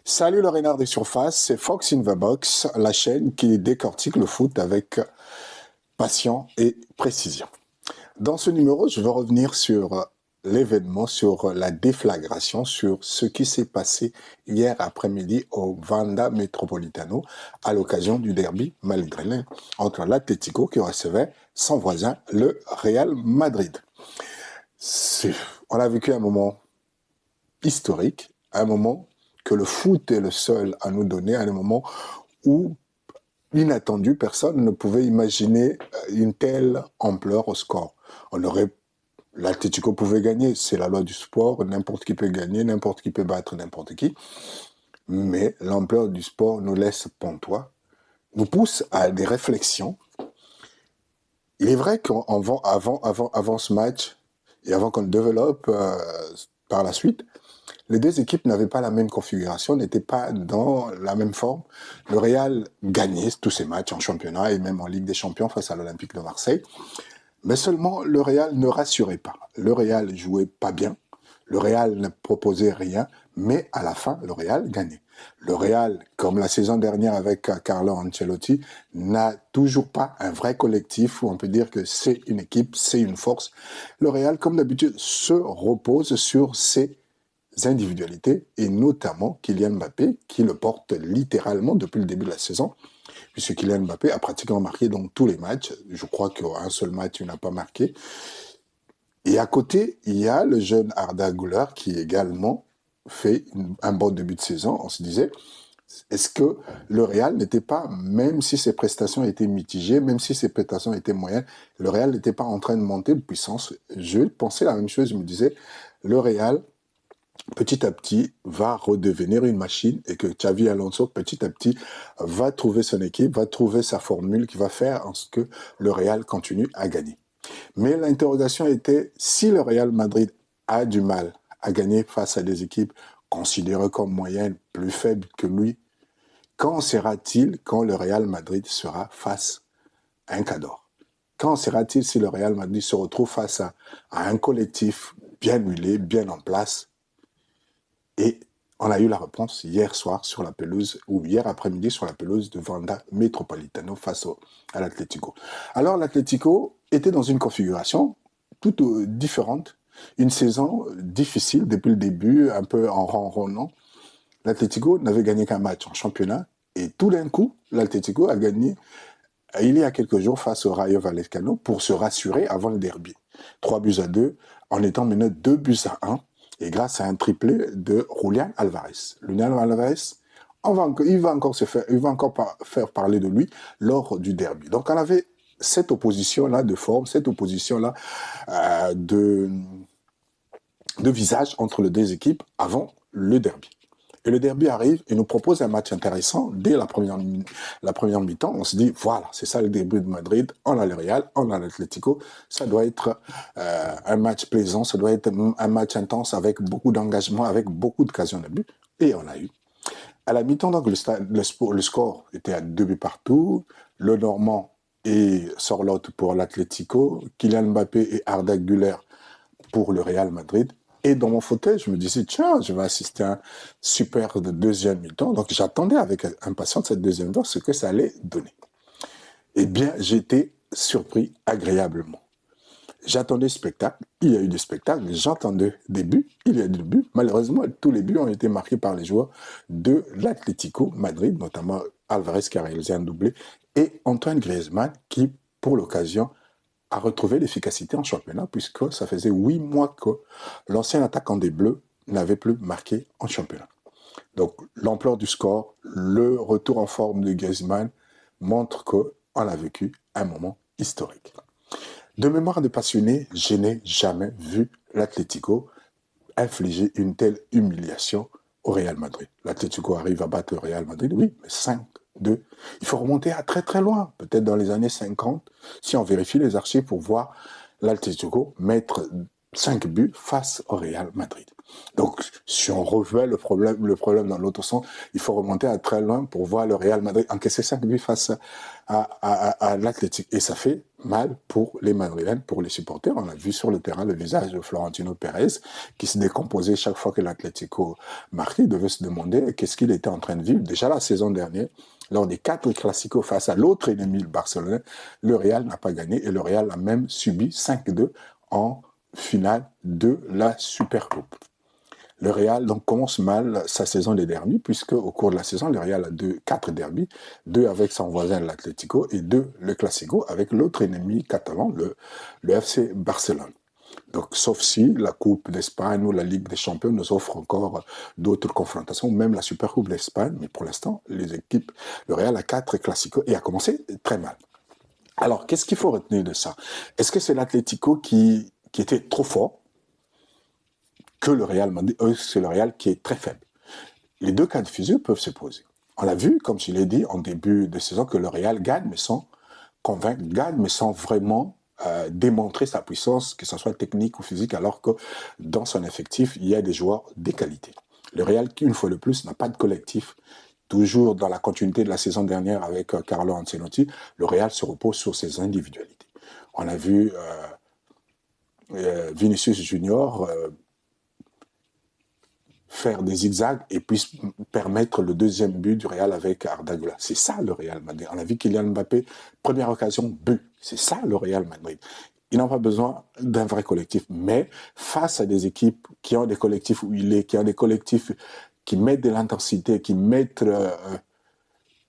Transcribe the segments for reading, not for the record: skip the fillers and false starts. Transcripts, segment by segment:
Salut le renard des surfaces, c'est Fox in the Box, la chaîne qui décortique le foot avec passion et précision. Dans ce numéro, je veux revenir sur l'événement, sur la déflagration, sur ce qui s'est passé hier après-midi au Vanda Metropolitano à l'occasion du derby madrilène entre l'Atlético qui recevait son voisin, le Real Madrid. On a vécu un moment historique, un moment que le foot est le seul à nous donner, un moment où, inattendu, personne ne pouvait imaginer une telle ampleur au score. L'Atlético pouvait gagner, c'est la loi du sport, n'importe qui peut gagner, n'importe qui peut battre n'importe qui, mais l'ampleur du sport nous laisse pantois, nous pousse à des réflexions. Il est vrai qu'avant ce match, et avant qu'on le développe par la suite, les deux équipes n'avaient pas la même configuration, n'étaient pas dans la même forme. Le Real gagnait tous ses matchs en championnat et même en Ligue des Champions face à l'Olympique de Marseille. Mais seulement, le Real ne rassurait pas. Le Real jouait pas bien. Le Real ne proposait rien. Mais à la fin, le Real gagnait. Le Real, comme la saison dernière avec Carlo Ancelotti, n'a toujours pas un vrai collectif où on peut dire que c'est une équipe, c'est une force. Le Real, comme d'habitude, se repose sur ses individualités et notamment Kylian Mbappé qui le porte littéralement depuis le début de la saison puisque Kylian Mbappé a pratiquement marqué dans tous les matchs. Je crois qu'un seul match, il n'a pas marqué. Et à côté, il y a le jeune Arda Güler qui également fait un bon début de saison. On se disait, est-ce que le Real n'était pas, même si ses prestations étaient mitigées, même si ses prestations étaient moyennes, le Real n'était pas en train de monter de puissance? Je pensais la même chose, je me disais, le Real petit à petit, va redevenir une machine et que Xavi Alonso, petit à petit, va trouver son équipe, va trouver sa formule qui va faire en ce que le Real continue à gagner. Mais l'interrogation était, si le Real Madrid a du mal à gagner face à des équipes considérées comme moyennes, plus faibles que lui, quand sera-t-il quand le Real Madrid sera face à un cador? Quand sera-t-il si le Real Madrid se retrouve face à un collectif bien huilé, bien en place? Et on a eu la réponse hier soir sur la pelouse, ou hier après-midi sur la pelouse de Vanda Metropolitano face à l'Atlético. Alors l'Atlético était dans une configuration toute différente, une saison difficile depuis le début, un peu en ronronnant. L'Atlético n'avait gagné qu'un match en championnat, et tout d'un coup, l'Atlético a gagné il y a quelques jours face au Rayo Vallecano pour se rassurer avant le derby. 3-2 en étant mené 2-1 et grâce à un triplé de Julián Alvarez. Julián Alvarez, il va encore faire parler de lui lors du derby. Donc on avait cette opposition-là de forme, cette opposition-là de visage entre les deux équipes avant le derby. Et le derby arrive et nous propose un match intéressant dès la première mi-temps. On se dit, voilà, c'est ça le derby de Madrid. On a le Real, on a l'Atlético. Ça doit être un match plaisant, ça doit être un match intense avec beaucoup d'engagement, avec beaucoup d'occasions de but. Et on a eu. À la mi-temps, donc, le score était à 2 buts partout. Le Normand et Sorloth pour l'Atlético. Kylian Mbappé et Arda Güler pour le Real Madrid. Et dans mon fauteuil, je me disais, tiens, je vais assister à un super de deuxième mi-temps. Donc, j'attendais avec impatience cette deuxième mi-temps, ce que ça allait donner. Eh bien, j'étais surpris agréablement. J'attendais le spectacle, il y a eu des spectacles, j'entendais des buts, il y a eu des buts. Malheureusement, tous les buts ont été marqués par les joueurs de l'Atlético Madrid, notamment Alvarez qui a réalisé un doublé, et Antoine Griezmann qui, pour l'occasion, a retrouvé l'efficacité en championnat puisque ça faisait 8 mois que l'ancien attaquant des Bleus n'avait plus marqué en championnat. Donc l'ampleur du score, le retour en forme de Griezmann montre qu'on a vécu un moment historique. De mémoire de passionné, je n'ai jamais vu l'Atlético infliger une telle humiliation au Real Madrid. L'Atlético arrive à battre le Real Madrid, oui, mais 5-2. Il faut remonter à très très loin, peut-être dans les années 50, si on vérifie les archives pour voir l'Atlético mettre 5 buts face au Real Madrid. Donc, si on revêt le problème dans l'autre sens, il faut remonter à très loin pour voir le Real Madrid encaisser 5 buts face à l'Atlético. Et ça fait mal pour les Madrilènes, pour les supporters. On a vu sur le terrain le visage de Florentino Pérez qui se décomposait chaque fois que l'Atlético marquait. Il devait se demander qu'est-ce qu'il était en train de vivre. Déjà la saison dernière, lors des 4 classicos face à l'autre ennemi, le Barcelone, le Real n'a pas gagné et le Real a même subi 5-2 en finale de la Supercoupe. Le Real donc commence mal sa saison des derbies, puisque au cours de la saison, le Real a 4 derbies, 2 avec son voisin l'Atlético et 2 le Classico avec l'autre ennemi catalan, le FC Barcelone. Donc, sauf si la Coupe d'Espagne ou la Ligue des Champions nous offre encore d'autres confrontations, même la Supercoupe d'Espagne, mais pour l'instant, les équipes, le Real a 4 Classicos et a commencé très mal. Alors, qu'est-ce qu'il faut retenir de ça? Est-ce que c'est l'Atlético qui était trop fort que le Real Madrid, c'est le Real qui est très faible? Les deux cas de figure peuvent se poser. On l'a vu, comme je l'ai dit en début de saison, que le Real gagne, mais sans convaincre, gagne, mais sans vraiment démontrer sa puissance, que ce soit technique ou physique, alors que dans son effectif, il y a des joueurs de qualité. Le Real, une fois de plus, n'a pas de collectif. Toujours dans la continuité de la saison dernière avec Carlo Ancelotti, le Real se repose sur ses individualités. On a vu Vinicius Junior faire des zigzags et puis permettre le deuxième but du Real avec Arda Güler. C'est ça le Real Madrid. On a vu Kylian Mbappé, première occasion, but. C'est ça le Real Madrid. Ils n'ont pas besoin d'un vrai collectif, mais face à des équipes qui ont des collectifs huilés, qui ont des collectifs qui mettent de l'intensité, qui mettent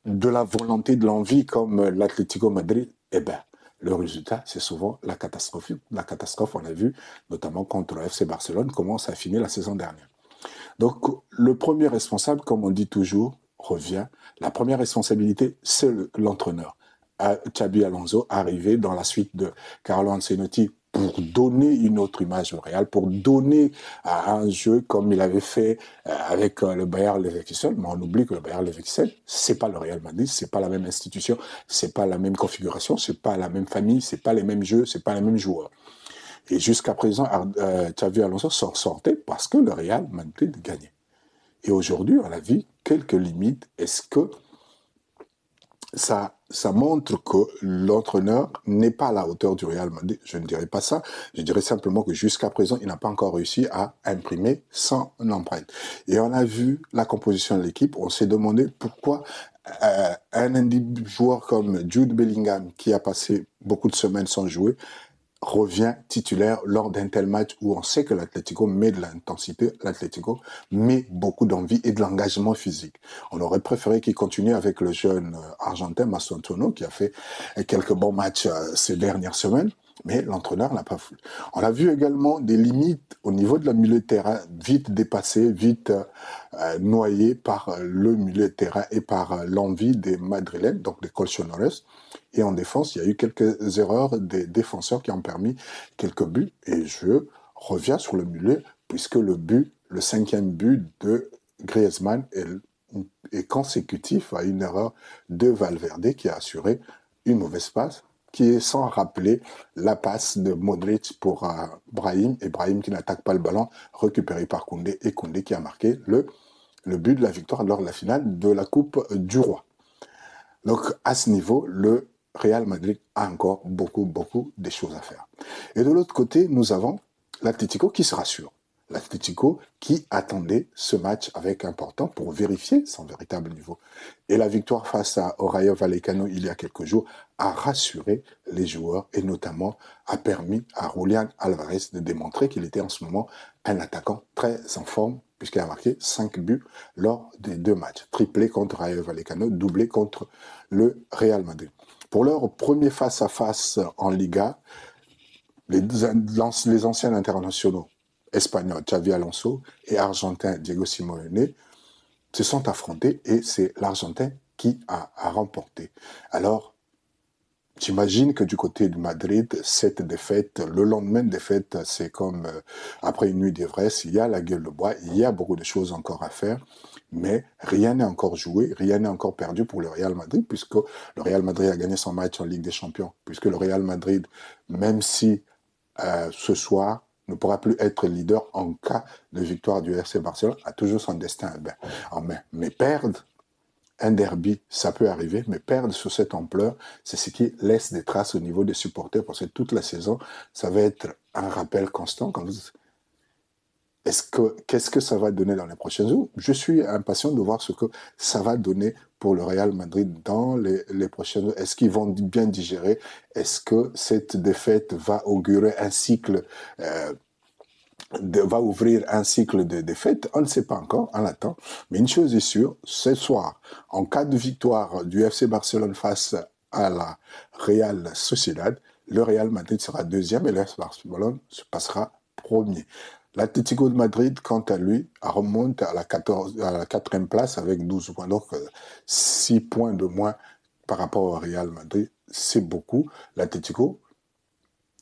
de la volonté, de l'envie comme l'Atlético Madrid, eh ben, le résultat, c'est souvent la catastrophe. La catastrophe, on l'a vu, notamment contre le FC Barcelone, comment ça a fini la saison dernière. Donc, le premier responsable, comme on dit toujours, revient. La première responsabilité, c'est l'entraîneur. Xabi Alonso, arrivé dans la suite de Carlo Ancelotti pour donner une autre image au Real, pour donner un jeu comme il avait fait avec le Bayer Leverkusen. Mais on oublie que le Bayer Leverkusen, c'est pas le Real Madrid, c'est pas la même institution, c'est pas la même configuration, c'est pas la même famille, c'est pas les mêmes jeux, c'est pas les mêmes joueurs. Et jusqu'à présent, Xabi Alonso s'en sortait parce que le Real Madrid gagnait. Et aujourd'hui, on a vu quelques limites. Est-ce que ça montre que l'entraîneur n'est pas à la hauteur du Real Madrid? Je ne dirais pas ça. Je dirais simplement que jusqu'à présent, il n'a pas encore réussi à imprimer son empreinte. Et on a vu la composition de l'équipe. On s'est demandé pourquoi un joueur comme Jude Bellingham, qui a passé beaucoup de semaines sans jouer, revient titulaire lors d'un tel match où on sait que l'Atlético met de l'intensité, l'Atlético met beaucoup d'envie et de l'engagement physique. On aurait préféré qu'il continue avec le jeune argentin Mastronovo qui a fait quelques bons matchs ces dernières semaines, mais l'entraîneur n'a pas voulu. On a vu également des limites au niveau de la milieu de terrain, vite dépassées, vite noyées par le milieu de terrain et par l'envie des Madrilènes, donc des colchonores. Et en défense, il y a eu quelques erreurs des défenseurs qui ont permis quelques buts. Et je reviens sur le milieu, puisque le 5e but de Griezmann est consécutif à une erreur de Valverde qui a assuré une mauvaise passe, qui est sans rappeler la passe de Modric pour Brahim, et Brahim qui n'attaque pas le ballon, récupéré par Koundé, et Koundé qui a marqué le but de la victoire lors de la finale de la Coupe du Roi. Donc à ce niveau, le Real Madrid a encore beaucoup de choses à faire. Et de l'autre côté, nous avons l'Atlético qui se rassure. L'Atlético qui attendait ce match avec importance pour vérifier son véritable niveau. Et la victoire face au Rayo Vallecano il y a quelques jours a rassuré les joueurs et notamment a permis à Julián Álvarez de démontrer qu'il était en ce moment un attaquant très en forme puisqu'il a marqué 5 buts lors des 2 matchs. Triplé contre Rayo Vallecano, doublé contre le Real Madrid. Pour leur premier face-à-face en Liga, les anciens internationaux espagnols Xabi Alonso et argentin Diego Simeone se sont affrontés et c'est l'Argentin qui a remporté. Alors, j'imagine que du côté de Madrid, cette défaite, le lendemain de défaite, c'est comme après une nuit d'ivresse, il y a la gueule de bois, il y a beaucoup de choses encore à faire, mais rien n'est encore joué, rien n'est encore perdu pour le Real Madrid, puisque le Real Madrid a gagné son match en Ligue des Champions, puisque le Real Madrid, même si ce soir ne pourra plus être leader en cas de victoire du FC Barcelone, a toujours son destin en main. Mais perdre un derby, ça peut arriver, mais perdre sur cette ampleur, c'est ce qui laisse des traces au niveau des supporters, parce que toute la saison, ça va être un rappel constant. Qu'est-ce que ça va donner dans les prochains jours? Je suis impatient de voir ce que ça va donner pour le Real Madrid dans les prochains jours. Est-ce qu'ils vont bien digérer? Est-ce que cette défaite va augurer un cycle va ouvrir un cycle de défaites? On ne sait pas encore, on attend. Mais une chose est sûre, ce soir, en cas de victoire du FC Barcelone face à la Real Sociedad, le Real Madrid sera deuxième et le FC Barcelone se passera premier. L'Atlético de Madrid, quant à lui, remonte à la quatrième place avec 12 points. Donc, 6 points de moins par rapport au Real Madrid, c'est beaucoup. L'Atlético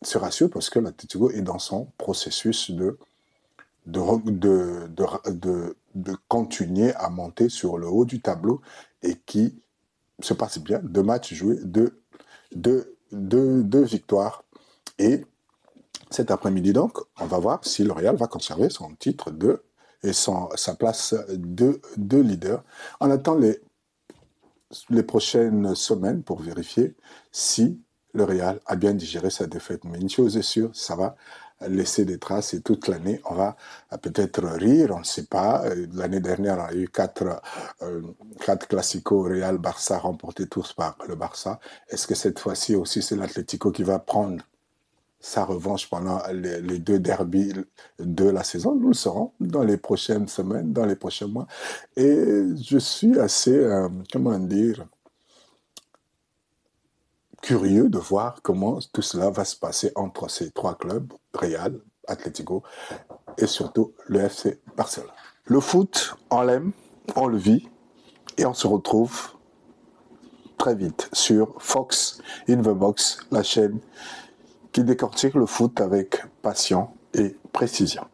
se rassure parce que l'Atlético est dans son processus de continuer à monter sur le haut du tableau et qui se passe bien. 2 matchs joués, deux victoires. Et cet après-midi, donc, on va voir si le Real va conserver son titre et sa place de leader. On attend les prochaines semaines pour vérifier si le Real a bien digéré sa défaite. Mais une chose est sûre, ça va laisser des traces et toute l'année, on va peut-être rire, on ne sait pas. L'année dernière, on a eu 4 classicos Real-Barça remportés tous par le Barça. Est-ce que cette fois-ci aussi, c'est l'Atlético qui va prendre sa revanche pendant les 2 derbys de la saison? Nous le saurons dans les prochaines semaines, dans les prochains mois. Et je suis assez, curieux de voir comment tout cela va se passer entre ces 3 clubs, Real, Atlético et surtout le FC Barcelone. Le foot, on l'aime, on le vit et on se retrouve très vite sur Fox in the Box, la chaîne qui décortique le foot avec passion et précision.